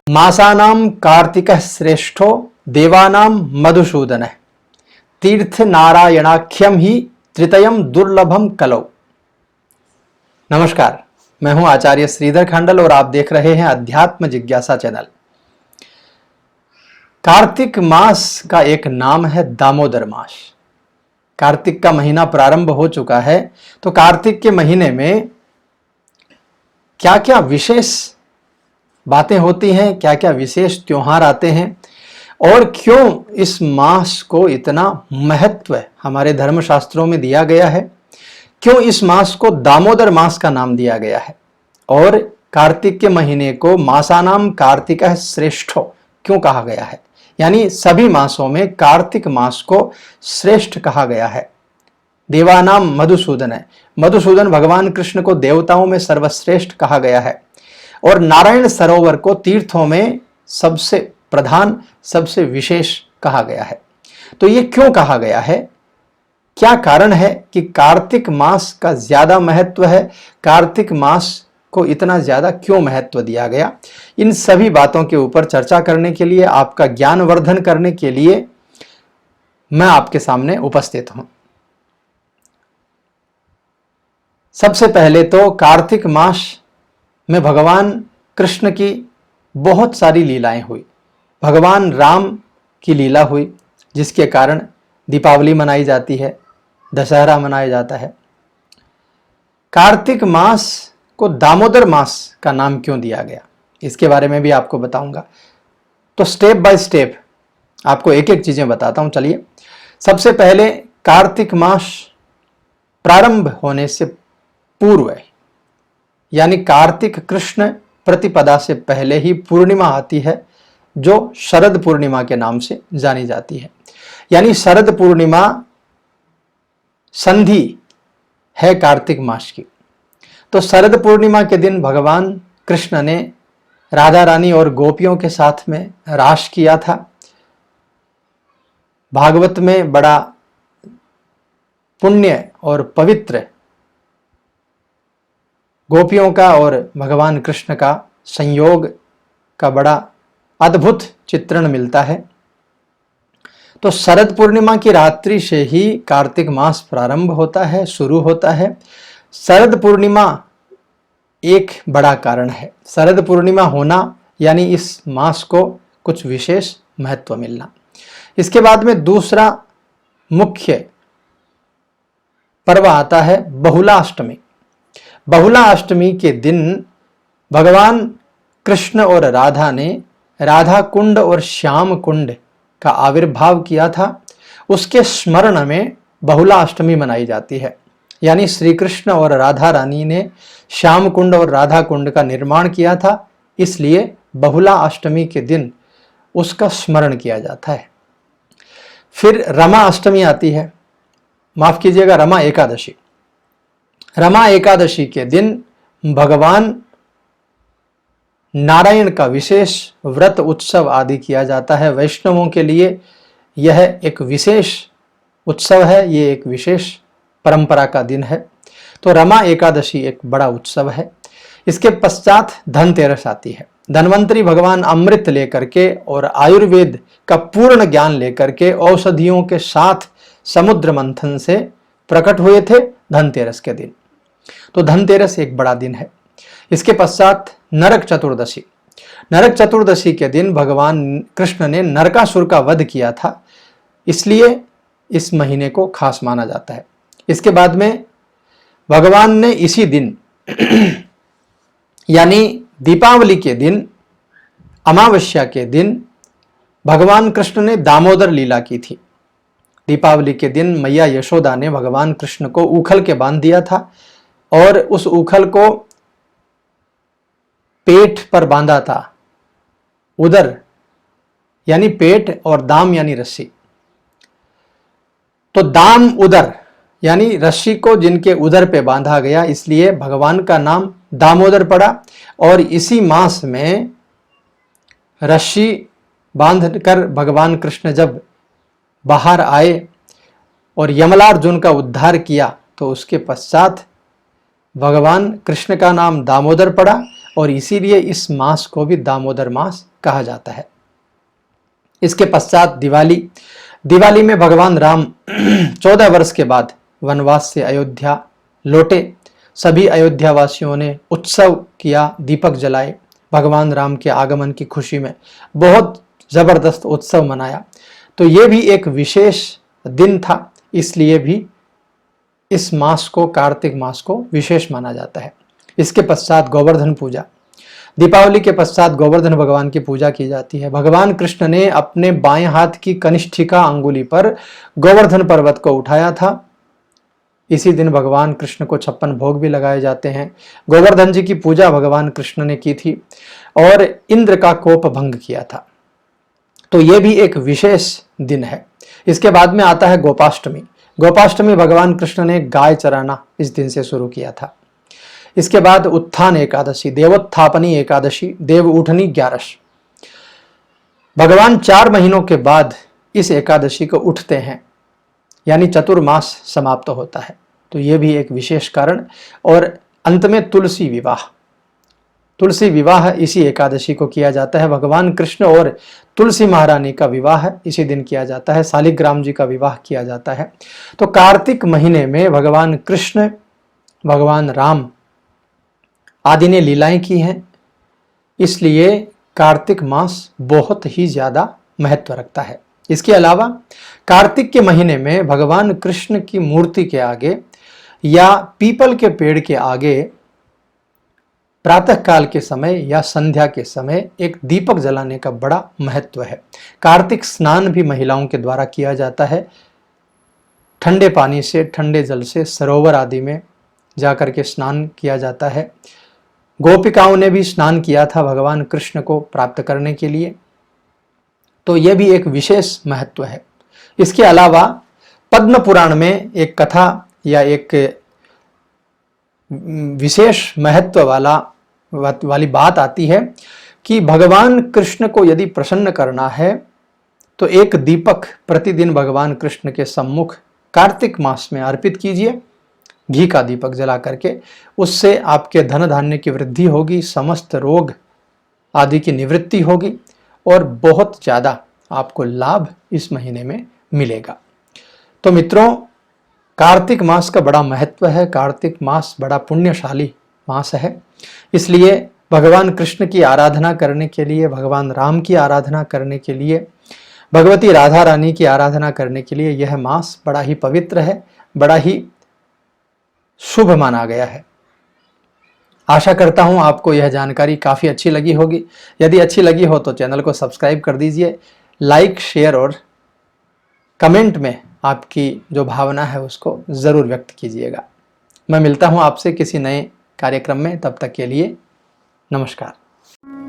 मासानां कार्तिकः श्रेष्ठो देवानां मधुसूदनः तीर्थ नारायणाख्यम ही त्रितयम दुर्लभम कलौ। नमस्कार, मैं हूं आचार्य श्रीधर खंडल और आप देख रहे हैं अध्यात्म जिज्ञासा चैनल। कार्तिक मास का एक नाम है दामोदर मास। कार्तिक का महीना प्रारंभ हो चुका है, तो कार्तिक के महीने में क्या क्या विशेष बातें होती हैं, क्या क्या विशेष त्योहार आते हैं और क्यों इस मास को इतना महत्व हमारे धर्मशास्त्रों में दिया गया है, क्यों इस मास को दामोदर मास का नाम दिया गया है और कार्तिक के महीने को मासानाम कार्तिकः श्रेष्ठो क्यों कहा गया है, यानी सभी मासों में कार्तिक मास को श्रेष्ठ कहा गया है। देवानाम मधुसूदन है, मधुसूदन भगवान कृष्ण को देवताओं में सर्वश्रेष्ठ कहा गया है और नारायण सरोवर को तीर्थों में सबसे प्रधान, सबसे विशेष कहा गया है। तो ये क्यों कहा गया है, क्या कारण है कि कार्तिक मास का ज्यादा महत्व है, कार्तिक मास को इतना ज्यादा क्यों महत्व दिया गया, इन सभी बातों के ऊपर चर्चा करने के लिए, आपका ज्ञानवर्धन करने के लिए मैं आपके सामने उपस्थित हूं। सबसे पहले तो कार्तिक मास में भगवान कृष्ण की बहुत सारी लीलाएं हुई। भगवान राम की लीला हुई, जिसके कारण दीपावली मनाई जाती है, दशहरा मनाया जाता है। कार्तिक मास को दामोदर मास का नाम क्यों दिया गया, इसके बारे में भी आपको बताऊंगा। तो स्टेप बाय स्टेप आपको एक एक चीजें बताता हूं। चलिए, सबसे पहले कार्तिक मास प्रारंभ होने से पूर्व, यानी कार्तिक कृष्ण प्रतिपदा से पहले ही पूर्णिमा आती है, जो शरद पूर्णिमा के नाम से जानी जाती है। यानी शरद पूर्णिमा संधि है कार्तिक मास की। तो शरद पूर्णिमा के दिन भगवान कृष्ण ने राधा रानी और गोपियों के साथ में रास किया था। भागवत में बड़ा पुण्य और पवित्र गोपियों का और भगवान कृष्ण का संयोग का बड़ा अद्भुत चित्रण मिलता है। तो शरद पूर्णिमा की रात्रि से ही कार्तिक मास प्रारंभ होता है, शुरू होता है। शरद पूर्णिमा एक बड़ा कारण है। शरद पूर्णिमा होना यानी इस मास को कुछ विशेष महत्व मिलना। इसके बाद में दूसरा मुख्य पर्व आता है बहुलाष्टमी। बहुला अष्टमी के दिन भगवान कृष्ण और राधा ने राधा कुंड और श्याम कुंड का आविर्भाव किया था। उसके स्मरण में बहुला अष्टमी मनाई जाती है। यानी श्री कृष्ण और राधा रानी ने श्याम कुंड और राधा कुंड का निर्माण किया था, इसलिए बहुला अष्टमी के दिन उसका स्मरण किया जाता है। फिर रमा अष्टमी आती है, माफ कीजिएगा, रमा एकादशी। रमा एकादशी के दिन भगवान नारायण का विशेष व्रत उत्सव आदि किया जाता है। वैष्णवों के लिए यह एक विशेष उत्सव है, ये एक विशेष परंपरा का दिन है। तो रमा एकादशी एक बड़ा उत्सव है। इसके पश्चात धनतेरस आती है। धन्वंतरी भगवान अमृत लेकर के और आयुर्वेद का पूर्ण ज्ञान लेकर के औषधियों के साथ समुद्र मंथन से प्रकट हुए थे धनतेरस के दिन। तो धनतेरस एक बड़ा दिन है। इसके पश्चात नरक चतुर्दशी। नरक चतुर्दशी के दिन भगवान कृष्ण ने नरकासुर का वध किया था, इसलिए इस महीने को खास माना जाता है। इसके बाद में भगवान ने इसी दिन यानी दीपावली के दिन, अमावस्या के दिन भगवान कृष्ण ने दामोदर लीला की थी। दीपावली के दिन मैया यशोदा ने भगवान कृष्ण को ऊखल के बांध दिया था और उस ऊखल को पेट पर बांधा था उदर यानी पेट और दाम यानी रस्सी। तो दाम उदर यानी रस्सी को जिनके उदर पे बांधा गया, इसलिए भगवान का नाम दामोदर पड़ा। और इसी मास में रस्सी बांधकर भगवान कृष्ण जब बाहर आए और यमलार्जुन का उद्धार किया, तो उसके पश्चात भगवान कृष्ण का नाम दामोदर पड़ा और इसीलिए इस मास को भी दामोदर मास कहा जाता है। इसके पश्चात दिवाली में भगवान राम 14 वर्ष के बाद वनवास से अयोध्या लौटे। सभी अयोध्या वासियों ने उत्सव किया, दीपक जलाए, भगवान राम के आगमन की खुशी में बहुत जबरदस्त उत्सव मनाया। तो ये भी एक विशेष दिन था, इसलिए भी इस मास को, कार्तिक मास को विशेष माना जाता है। इसके पश्चात गोवर्धन पूजा, दीपावली के पश्चात गोवर्धन भगवान की पूजा की जाती है। भगवान कृष्ण ने अपने बाएं हाथ की कनिष्ठिका अंगुली पर गोवर्धन पर्वत को उठाया था। इसी दिन भगवान कृष्ण को 56 भोग भी लगाए जाते हैं। गोवर्धन जी की पूजा भगवान कृष्ण ने की थी और इंद्र का कोप भंग किया था। तो ये भी एक विशेष दिन है। इसके बाद में आता है गोपाष्टमी। गोपाष्टमी भगवान कृष्ण ने गाय चराना इस दिन से शुरू किया था। इसके बाद उत्थान एकादशी, देवोत्थापनी एकादशी, देव उठनी 11। भगवान 4 महीनों के बाद इस एकादशी को उठते हैं, यानी चतुर्मास समाप्त होता है। तो यह भी एक विशेष कारण। और अंत में तुलसी विवाह इसी एकादशी को किया जाता है। भगवान कृष्ण और तुलसी महारानी का विवाह इसी दिन किया जाता है। शालिग्राम जी का विवाह किया जाता है। तो कार्तिक महीने में भगवान कृष्ण, भगवान राम आदि ने लीलाएं की हैं, इसलिए कार्तिक मास बहुत ही ज्यादा महत्व रखता है। इसके अलावा कार्तिक के महीने में भगवान कृष्ण की मूर्ति के आगे या पीपल के पेड़ के आगे प्रातः काल के समय या संध्या के समय एक दीपक जलाने का बड़ा महत्व है। कार्तिक स्नान भी महिलाओं के द्वारा किया जाता है। ठंडे पानी से, ठंडे जल से सरोवर आदि में जाकर के स्नान किया जाता है। गोपिकाओं ने भी स्नान किया था भगवान कृष्ण को प्राप्त करने के लिए। तो यह भी एक विशेष महत्व है। इसके अलावा पद्म पुराण में एक कथा या एक विशेष महत्व वाली बात आती है कि भगवान कृष्ण को यदि प्रसन्न करना है तो एक दीपक प्रतिदिन भगवान कृष्ण के सम्मुख कार्तिक मास में अर्पित कीजिए, घी का दीपक जला करके। उससे आपके धन धान्य की वृद्धि होगी, समस्त रोग आदि की निवृत्ति होगी और बहुत ज़्यादा आपको लाभ इस महीने में मिलेगा। तो मित्रों, कार्तिक मास का बड़ा महत्व है। कार्तिक मास बड़ा पुण्यशाली मास है। इसलिए भगवान कृष्ण की आराधना करने के लिए, भगवान राम की आराधना करने के लिए, भगवती राधा रानी की आराधना करने के लिए यह मास बड़ा ही पवित्र है, बड़ा ही शुभ माना गया है। आशा करता हूं आपको यह जानकारी काफ़ी अच्छी लगी होगी। यदि अच्छी लगी हो तो चैनल को सब्सक्राइब कर दीजिए, लाइक, शेयर और कमेंट में आपकी जो भावना है उसको ज़रूर व्यक्त कीजिएगा। मैं मिलता हूं आपसे किसी नए कार्यक्रम में। तब तक के लिए नमस्कार।